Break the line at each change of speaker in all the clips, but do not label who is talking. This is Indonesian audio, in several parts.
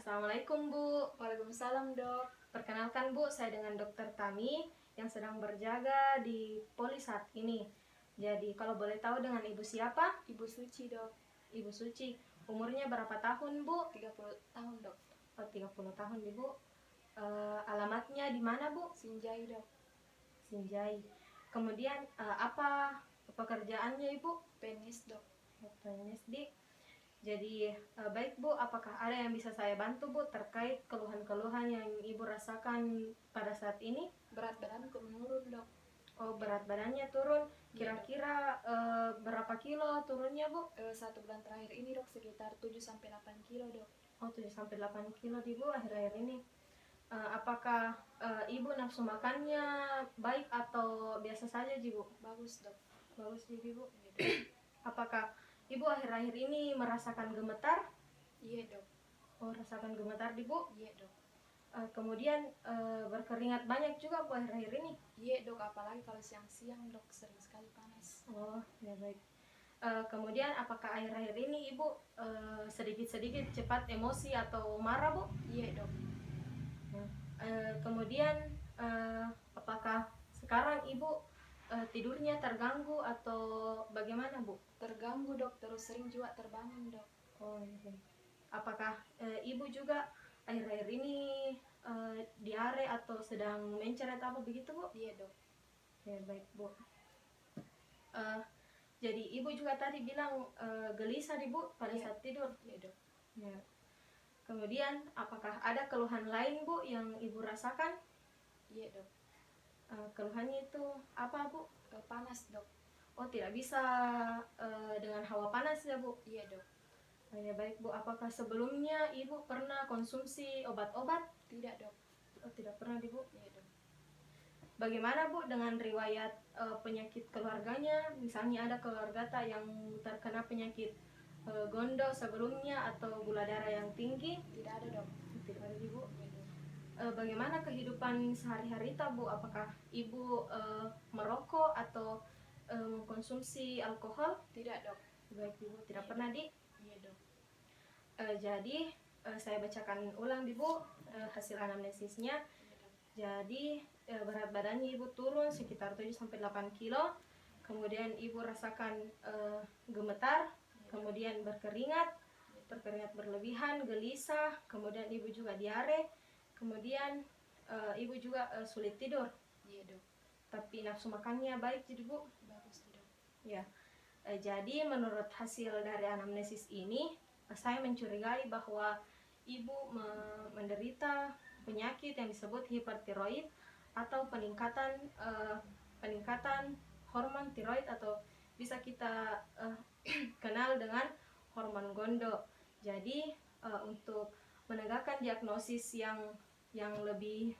Assalamualaikum Bu.
Waalaikumsalam dok.
Perkenalkan Bu, saya dengan Dokter Tami yang sedang berjaga di Poli saat ini. Jadi kalau boleh tahu dengan Ibu siapa?
Ibu Suci dok.
Ibu Suci. Umurnya berapa tahun Bu?
30 tahun dok.
30 tahun Ibu. Alamatnya di mana Bu?
Sinjai dok.
Sinjai. Kemudian apa pekerjaannya Ibu?
PNS dok.
PNS di. Jadi baik Bu, apakah ada yang bisa saya bantu Bu terkait keluhan-keluhan yang Ibu rasakan pada saat ini?
Berat badanku menurun dok.
Oh, berat badannya turun. Kira-kira berapa kilo turunnya Bu?
1 bulan terakhir ini dok sekitar 7-8 kilo dok.
Oh, 7-8 kilo di Bu akhir-akhir ini. Apakah Ibu nafsu makannya baik atau biasa saja Ji Bu?
Bagus dok.
Bagus Ji Bu.
Iya dok.
Apakah Ibu akhir-akhir ini merasakan gemetar?
Iya dok.
Oh, rasakan gemetar di Bu.
Iya dok.
Kemudian berkeringat banyak juga Bu akhir-akhir ini.
Iya dok, apalagi kalau siang-siang dok sering sekali panas.
Oh, ya baik. Kemudian apakah akhir-akhir ini Ibu sedikit-sedikit cepat emosi atau marah Bu?
Iya dok.
Kemudian apakah sekarang Ibu tidurnya terganggu atau bagaimana Bu?
Terganggu dok, terus sering juga terbangun dok.
Oh, ya baik. Apakah Ibu juga akhir-akhir ini diare atau sedang mencret apa begitu Bu?
Iya dok.
Ya baik Bu. Jadi Ibu juga tadi bilang gelisah di Bu pada saat tidur.
Iya dok.
Ya. Kemudian apakah ada keluhan lain Bu yang Ibu rasakan?
Iya dok.
Keluhannya itu apa Bu?
Panas dok.
Oh, tidak bisa dengan hawa panas ya Bu?
Iya dok.
Ya baik Bu, apakah sebelumnya Ibu pernah konsumsi obat-obat?
Tidak dok.
Oh, tidak pernah di Bu.
Iya dok.
Bagaimana Bu dengan riwayat penyakit keluarganya? Misalnya ada keluarga yang terkena penyakit gondo sebelumnya atau gula darah yang tinggi?
Tidak ada dok.
Tidak ada di Bu.
Iya dok.
Bagaimana kehidupan sehari-hari Bu? Apakah Ibu merokok atau mengkonsumsi alkohol?
Tidak dok.
Baik Ibu, tidak pernah di.
Iya dok.
Jadi saya bacakan ulang Bu hasil anamnesisnya. Jadi berat badannya Ibu turun sekitar 7-8 kilo. Kemudian Ibu rasakan gemetar, kemudian berkeringat berlebihan, gelisah, kemudian Ibu juga diare, kemudian Ibu juga sulit tidur.
Iya dok.
Tapi nafsu makannya baik jadi Bu.
Bagus dok.
Ya. Jadi menurut hasil dari anamnesis ini, saya mencurigai bahwa Ibu menderita penyakit yang disebut hipertiroid atau peningkatan hormon tiroid atau bisa kita kenal dengan hormon gondo. Jadi untuk menegakkan diagnosis yang lebih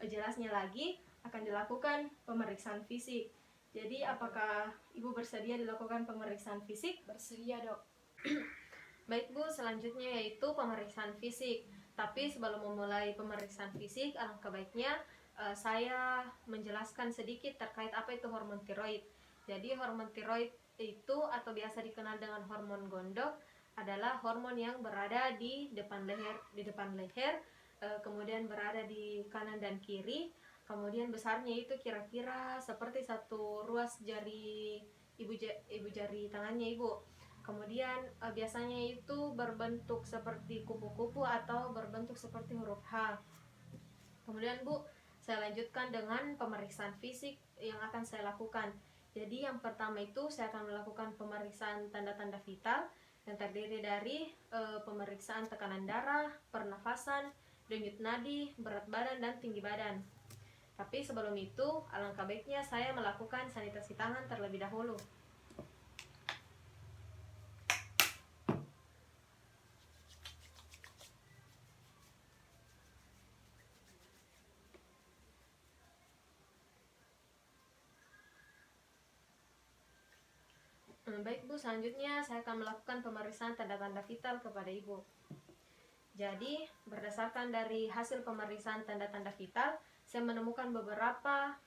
jelasnya lagi akan dilakukan pemeriksaan fisik. Jadi apakah Ibu bersedia dilakukan pemeriksaan fisik?
Bersedia dok.
Baik Bu, selanjutnya yaitu pemeriksaan fisik. Tapi sebelum memulai pemeriksaan fisik, alangkah baiknya saya menjelaskan sedikit terkait apa itu hormon tiroid. Jadi hormon tiroid itu atau biasa dikenal dengan hormon gondok adalah hormon yang berada di depan leher, kemudian berada di kanan dan kiri. Kemudian besarnya itu kira-kira seperti satu ruas jari ibu jari tangannya Ibu. Kemudian biasanya itu berbentuk seperti kupu-kupu atau berbentuk seperti huruf H. Kemudian Bu, saya lanjutkan dengan pemeriksaan fisik yang akan saya lakukan. Jadi yang pertama itu saya akan melakukan pemeriksaan tanda-tanda vital yang terdiri dari pemeriksaan tekanan darah, pernafasan, denyut nadi, berat badan, dan tinggi badan. Tapi sebelum itu, alangkah baiknya saya melakukan sanitasi tangan terlebih dahulu. Baik Bu, selanjutnya saya akan melakukan pemeriksaan tanda-tanda vital kepada Ibu. Jadi, berdasarkan dari hasil pemeriksaan tanda-tanda vital, saya menemukan beberapa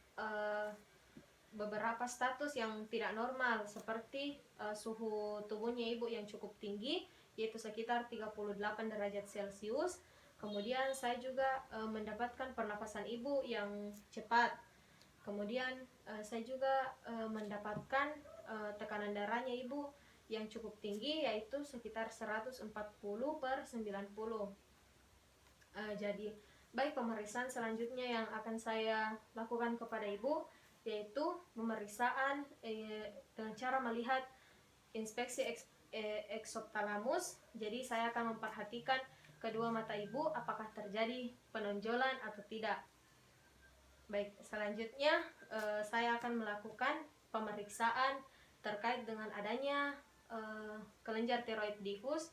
status yang tidak normal, seperti suhu tubuhnya Ibu yang cukup tinggi, yaitu sekitar 38 derajat Celcius. Kemudian saya juga mendapatkan pernapasan ibu yang cepat. Kemudian saya juga mendapatkan tekanan darahnya ibu yang cukup tinggi, yaitu sekitar 140/90. Jadi baik, pemeriksaan selanjutnya yang akan saya lakukan kepada ibu yaitu pemeriksaan dengan cara melihat inspeksi eksoptalamus. Jadi saya akan memperhatikan kedua mata ibu apakah terjadi penonjolan atau tidak. Baik, selanjutnya saya akan melakukan pemeriksaan terkait dengan adanya kelenjar tiroid difus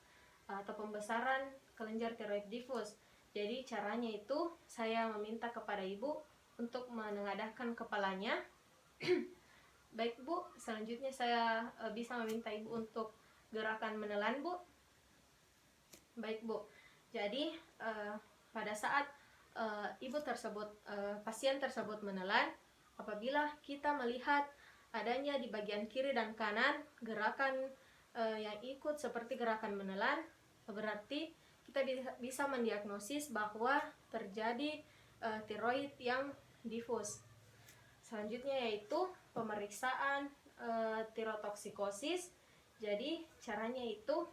atau pembesaran kelenjar tiroid difus. Jadi caranya itu saya meminta kepada ibu untuk menengadahkan kepalanya. Baik Bu, selanjutnya saya bisa meminta ibu untuk gerakan menelan Bu. Baik Bu, jadi pada saat ibu tersebut, pasien tersebut menelan, apabila kita melihat adanya di bagian kiri dan kanan gerakan yang ikut seperti gerakan menelan, berarti kita bisa mendiagnosis bahwa terjadi tiroid yang difus. Selanjutnya yaitu pemeriksaan tirotoksikosis. Jadi caranya itu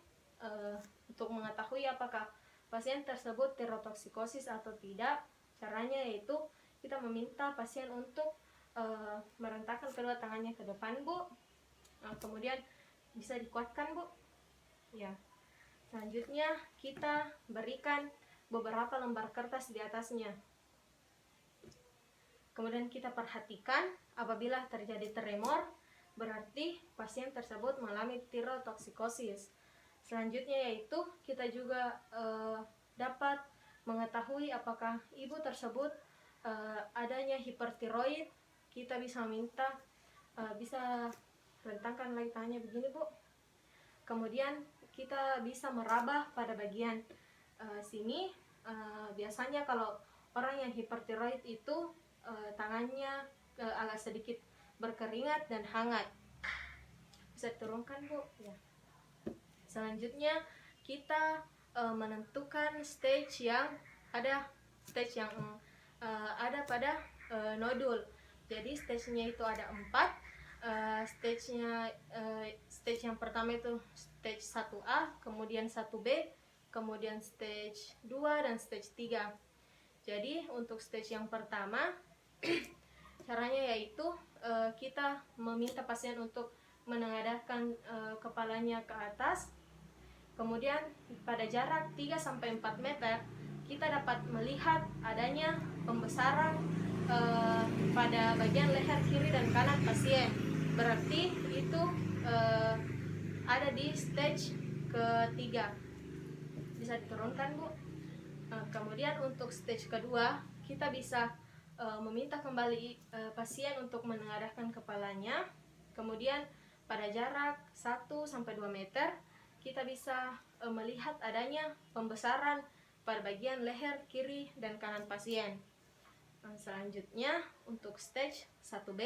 untuk mengetahui apakah pasien tersebut tirotoksikosis atau tidak, caranya yaitu kita meminta pasien untuk merentakkan kedua tangannya ke depan Bu. Kemudian bisa dikuatkan Bu. Ya. Selanjutnya kita berikan beberapa lembar kertas di atasnya. Kemudian kita perhatikan apabila terjadi tremor, berarti pasien tersebut mengalami tirotoksikosis. Selanjutnya yaitu kita juga dapat mengetahui apakah ibu tersebut adanya hipertiroid. Kita bisa minta, bisa rentangkan lagi tangannya begini Bu. Kemudian kita bisa meraba pada bagian sini. Biasanya kalau orang yang hipertiroid itu tangannya agak sedikit berkeringat dan hangat. Bisa turunkan Bu. Ya. Selanjutnya kita menentukan stage yang ada pada nodul. Jadi stage-nya itu ada 4. Stage yang pertama itu stage 1A, kemudian 1B, kemudian stage 2 dan stage 3. Jadi untuk stage yang pertama caranya yaitu kita meminta pasien untuk menengadahkan kepalanya ke atas. Kemudian pada jarak 3-4 meter kita dapat melihat adanya pembesaran pada bagian leher kiri dan kanan pasien. Berarti itu ada di stage ketiga. Bisa diturunkan Bu. Kemudian untuk stage kedua kita bisa meminta kembali pasien untuk menengadahkan kepalanya. Kemudian pada jarak 1-2 meter kita bisa melihat adanya pembesaran pada bagian leher kiri dan kanan pasien. Selanjutnya untuk stage 1B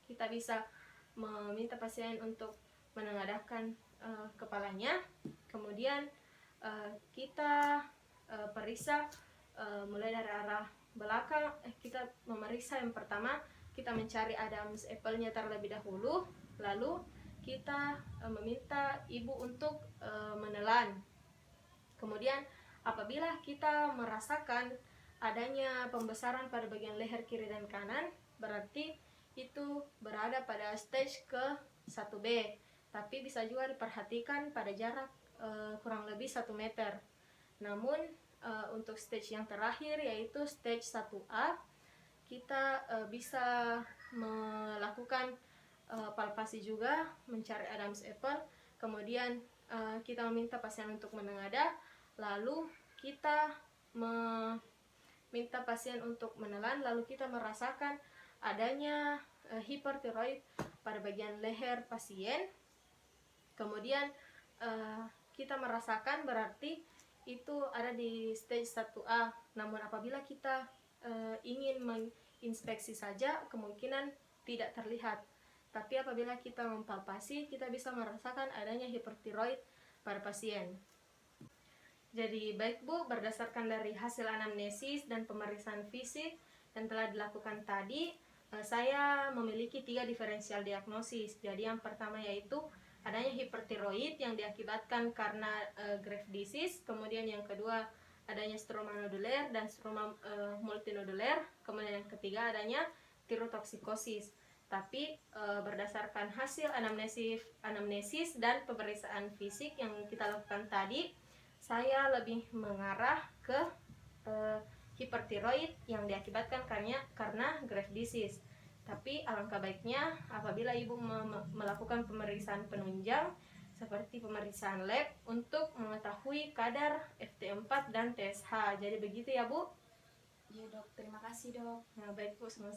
kita bisa meminta pasien untuk menengadahkan kepalanya. Kemudian kita periksa mulai dari arah belakang. Kita memeriksa yang pertama, kita mencari Adam's apple-nya terlebih dahulu, lalu kita meminta ibu untuk menelan. Kemudian apabila kita merasakan adanya pembesaran pada bagian leher kiri dan kanan, berarti itu berada pada stage ke 1B. Tapi bisa juga diperhatikan pada jarak kurang lebih 1 meter. Namun untuk stage yang terakhir yaitu stage 1A, kita bisa melakukan palpasi juga, mencari Adam's apple. Kemudian kita meminta pasien untuk menengadah, lalu kita meminta pasien untuk menelan, lalu kita merasakan adanya hipertiroid pada bagian leher pasien. Kemudian kita merasakan berarti itu ada di stage 1A. Namun apabila kita ingin menginspeksi saja, kemungkinan tidak terlihat. Tapi apabila kita mempalpasi, kita bisa merasakan adanya hipertiroid pada pasien. Jadi baik Bu, berdasarkan dari hasil anamnesis dan pemeriksaan fisik yang telah dilakukan tadi, saya memiliki 3 diferensial diagnosis. Jadi yang pertama yaitu adanya hipertiroid yang diakibatkan karena Graves' disease. Kemudian yang kedua adanya stroma noduler dan stroma multinoduler. Kemudian yang ketiga adanya tirotoksikosis. Tapi berdasarkan hasil anamnesis dan pemeriksaan fisik yang kita lakukan tadi, saya lebih mengarah ke hipertiroid yang diakibatkan karena Graves' disease. Tapi alangkah baiknya apabila ibu melakukan pemeriksaan penunjang seperti pemeriksaan lab untuk mengetahui kadar FT4 dan TSH. Jadi begitu ya Bu.
Iya dok, terima kasih dok.
Nah baik Bu, sama-sama.